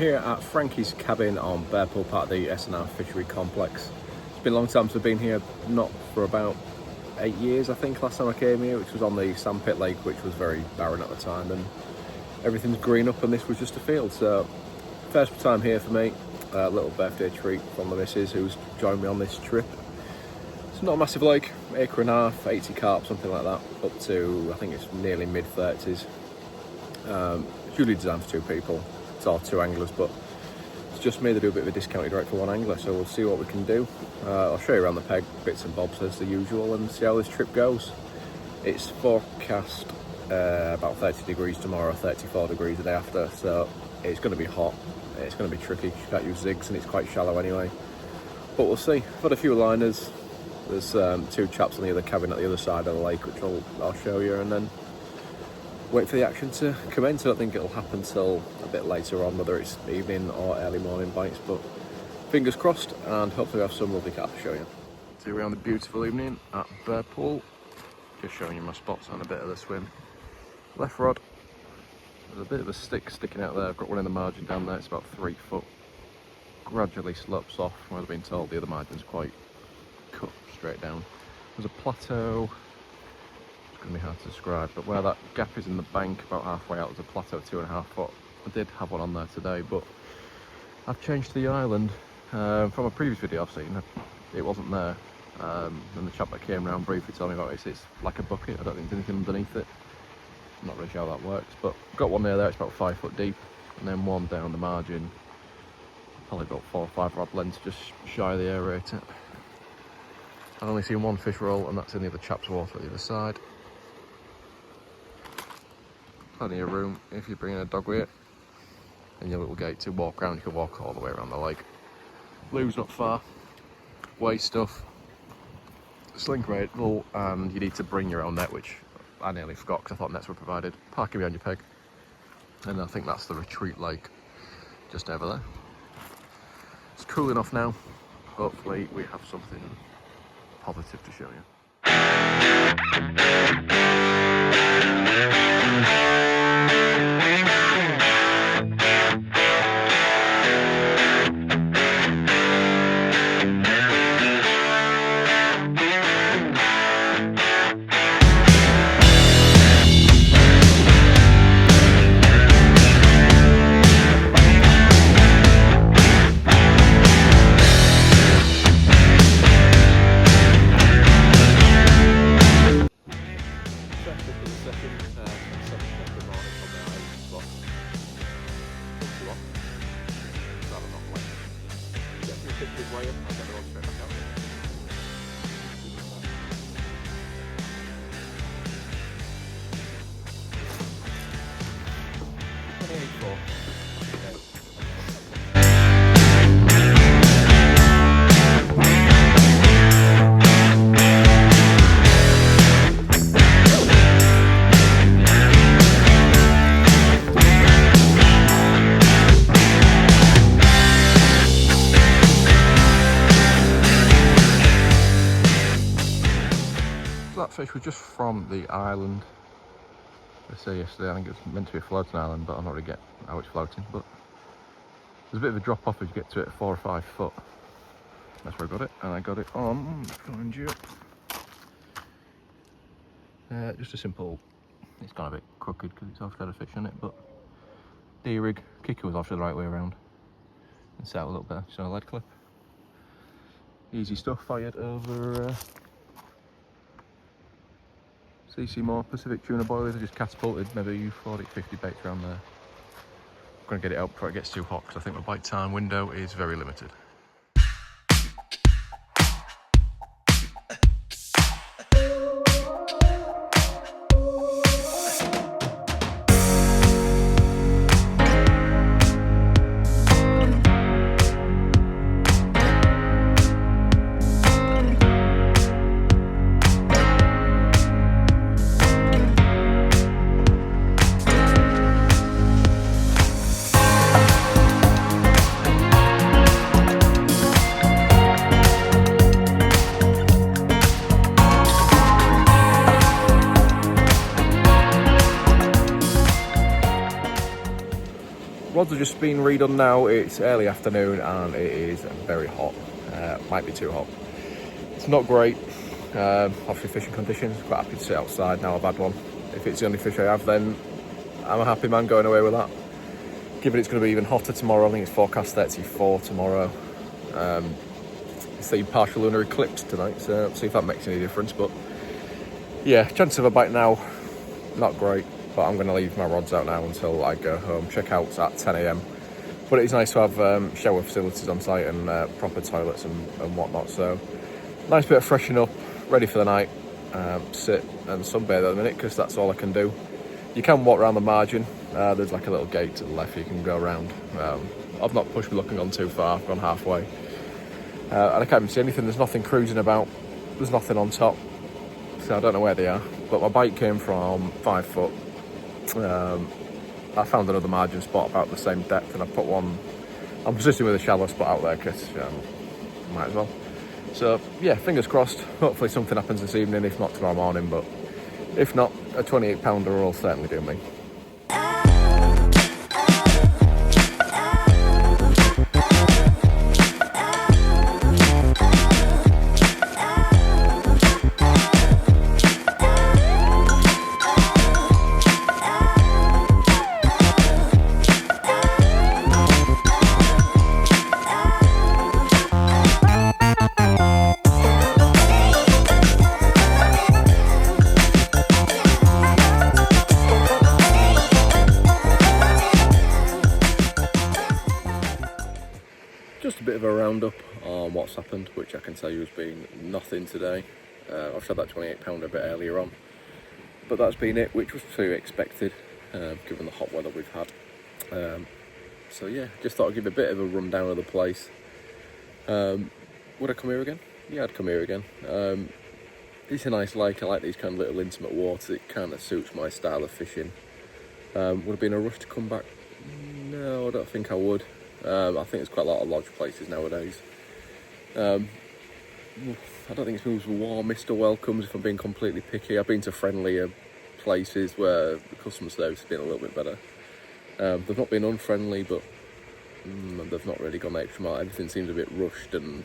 here at Frankie's cabin on Bearpool, part of the S&R Fishery complex. It's been a long time since I've been here, not for about 8 years I think last time I came here, which was on the Sandpit Lake, which was very barren at the time, and everything's green up and this was just a field. So first time here for me, a little birthday treat from the missus who's joined me on this trip. It's not a massive lake, acre and a half, 80 carp, something like that, up to I think it's nearly mid-30s. It's usually designed for 2 people, it's all 2 anglers, but it's just me. They do a bit of a discounted rate for 1 angler, so we'll see what we can do. I'll show you around the peg, bits and bobs as the usual, and see how this trip goes. It's forecast about 30 degrees tomorrow, 34 degrees the day after, so it's going to be hot, it's going to be tricky. You can't use zigs and it's quite shallow anyway, but we'll see. I've got a few liners. There's 2 chaps on the other cabin at the other side of the lake, which I'll show you, and then wait for the action to commence. I don't think it'll happen till a bit later on, whether it's evening or early morning bites, but fingers crossed, and hopefully have some lovely carp to show you. So we're on the beautiful evening at Bearpool, just showing you my spots on a bit of the swim. Left rod, there's a bit of a stick sticking out there. I've got one in the margin down there, it's about 3 foot. Gradually slopes off, where I've been told the other margin's quite cut straight down. There's a plateau. Going to be hard to describe, but where that gap is in the bank about halfway out, there's a plateau 2.5 foot. I did have one on there today, but I've changed to the island. From a previous video I've seen, it wasn't there, and the chap that came round briefly told me about it. It's like a bucket. I don't think there's anything underneath it. I'm not really sure how that works, but got one near there. It's about 5 foot deep, and then one down the margin, probably about 4 or 5 rod lengths, just shy of the aerator. I've only seen 1 fish roll, and that's in the other chap's water at the other side. Plenty of room if you're bringing a dog with it, and your little gate to walk around. You can walk all the way around the lake. Blue's not far. Waste stuff, sling cradle, and you need to bring your own net, which I nearly forgot because I thought nets were provided. Parking behind your peg, and I think that's the retreat lake just over there. It's cool enough now. Hopefully we have something positive to show you. That fish was just from the island. I say yesterday, I think it was meant to be a floating island, but I'm not really getting how it's floating. But there's a bit of a drop off as you get to it at 4 or 5 foot. That's where I got it, and I got it on. Find you. Just a simple. It's gone a bit crooked because it's offshore fish in it, but D-rig. Kicker was offshore the right way around, and set out a little bit. So a lead clip. Easy stuff. Fired over. CC more Pacific tuna boilers. I just catapulted maybe 40, 50 baits around there. I'm going to get it out before it gets too hot because I think my bite time window is very limited. rods have just been redone now. It's early afternoon and it is very hot. Might be too hot. It's not great. Obviously fishing conditions, quite happy to sit outside now I've had one. If it's the only fish I have, then I'm a happy man going away with that. Given it's going to be even hotter tomorrow, I think it's forecast 34 tomorrow. It's the partial lunar eclipse tonight, so see if that makes any difference. But yeah, chance of a bite now, not great, but I'm going to leave my rods out now until I go home. Check out at 10 AM. But it's nice to have shower facilities on site and proper toilets and whatnot. So nice bit of freshen up, ready for the night. Sit and sunbathe at the minute because that's all I can do. You can walk around the margin. There's like a little gate to the left you can go around. I've not pushed me looking on too far. I've gone halfway. And I can't even see anything. There's nothing cruising about. There's nothing on top. So I don't know where they are. But my bite came from 5 foot. I found another margin spot about the same depth and I put one. I'm persisting with a shallow spot out there because might as well. So yeah, fingers crossed. Hopefully something happens this evening, if not tomorrow morning. But if not, a 28 pounder will certainly do me. Just a bit of a roundup on what's happened, which I can tell you has been nothing today. I've said that 28 pounder a bit earlier on, but that's been it, which was to be expected given the hot weather we've had. So yeah, just thought I'd give a bit of a rundown of the place. Would I come here again? Yeah, I'd come here again. It's a nice lake. I like these kind of little intimate waters. It kind of suits my style of fishing. Would have been a rush to come back? No, I don't think I would. I think there's quite a lot of lodge places nowadays. I don't think it's been the warmest of welcomes, if I'm being completely picky. I've been to friendlier places where the customer service has been a little bit better. They've not been unfriendly, but they've not really gone the extra mile. Everything seems a bit rushed, and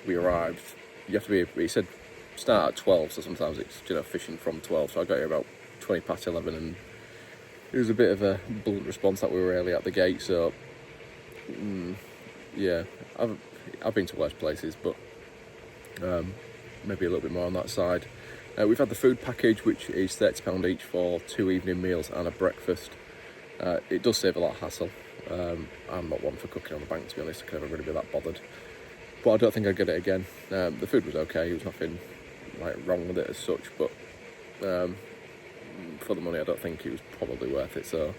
we arrived. You have to be. He said start at 12, so sometimes it's fishing from 12. So I got here about 20 past 11, and it was a bit of a blunt response that we were early at the gate. So yeah, I've been to worse places, but maybe a little bit more on that side. We've had the food package, which is £30 each for 2 evening meals and a breakfast. It does save a lot of hassle. I'm not one for cooking on the bank, to be honest. I can never really be that bothered. But I don't think I'd get it again. The food was okay. There was nothing wrong with it as such, but for the money, I don't think it was probably worth it. So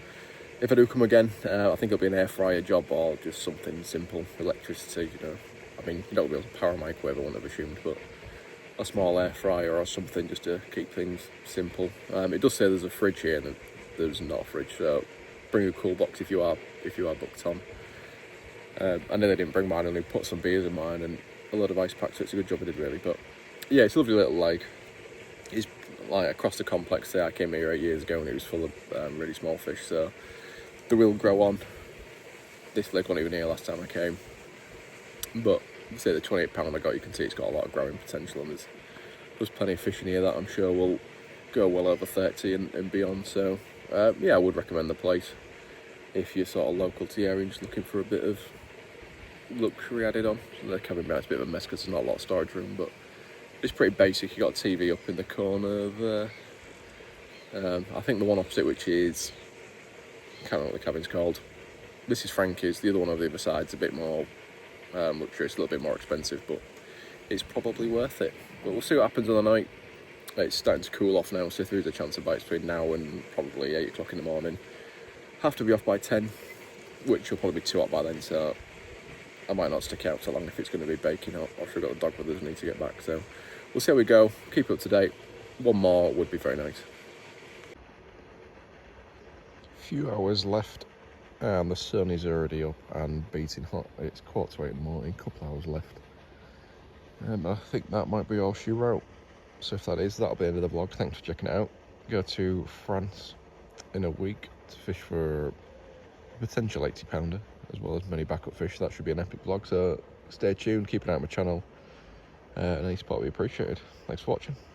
if I do come again, I think it'll be an air fryer job or just something simple, electricity. I mean, you don't be able to power a microwave, I wouldn't have assumed, but a small air fryer or something just to keep things simple. It does say there's a fridge here, and there's not a fridge, so bring a cool box if you are booked on. I know they didn't bring mine, and they put some beers in mine and a load of ice packs, so it's a good job they did, really. But yeah, it's a lovely little lake. It's like across the complex there. I came here 8 years ago and it was full of really small fish, so they will grow on. This lake wasn't even here last time I came, but say the 28 pound I got, you can see it's got a lot of growing potential, and there's plenty of fish in here that I'm sure will go well over 30 and beyond. So yeah, I would recommend the place if you're sort of local to the area and just looking for a bit of luxury added on. So the cabin bait's a bit of a mess because there's not a lot of storage room, but it's pretty basic. You got a TV up in the corner there. I think the one opposite, which is, I can't remember what the cabin's called. This is Frankie's. The other one on the other side's a bit more luxurious, a little bit more expensive, but it's probably worth it. But we'll see what happens on the night. It's starting to cool off now, so if there is a chance of bites between now and probably 8 o'clock in the morning. Have to be off by 10, which will probably be too hot by then, so I might not stick out so long if it's going to be baking hot. I've still got the dog with us and need to get back, so we'll see how we go. Keep it up to date. One more would be very nice. Few hours left and the sun is already up and beating hot. It's 7:45 in the morning, couple hours left, and I think that might be all she wrote. So if that is, that'll be the end of the vlog. Thanks for checking it out. Go to France in a week to fish for potential 80 pounder, as well as many backup fish. That should be an epic vlog, so stay tuned, keep an eye on my channel, and any support will be appreciated. Thanks for watching.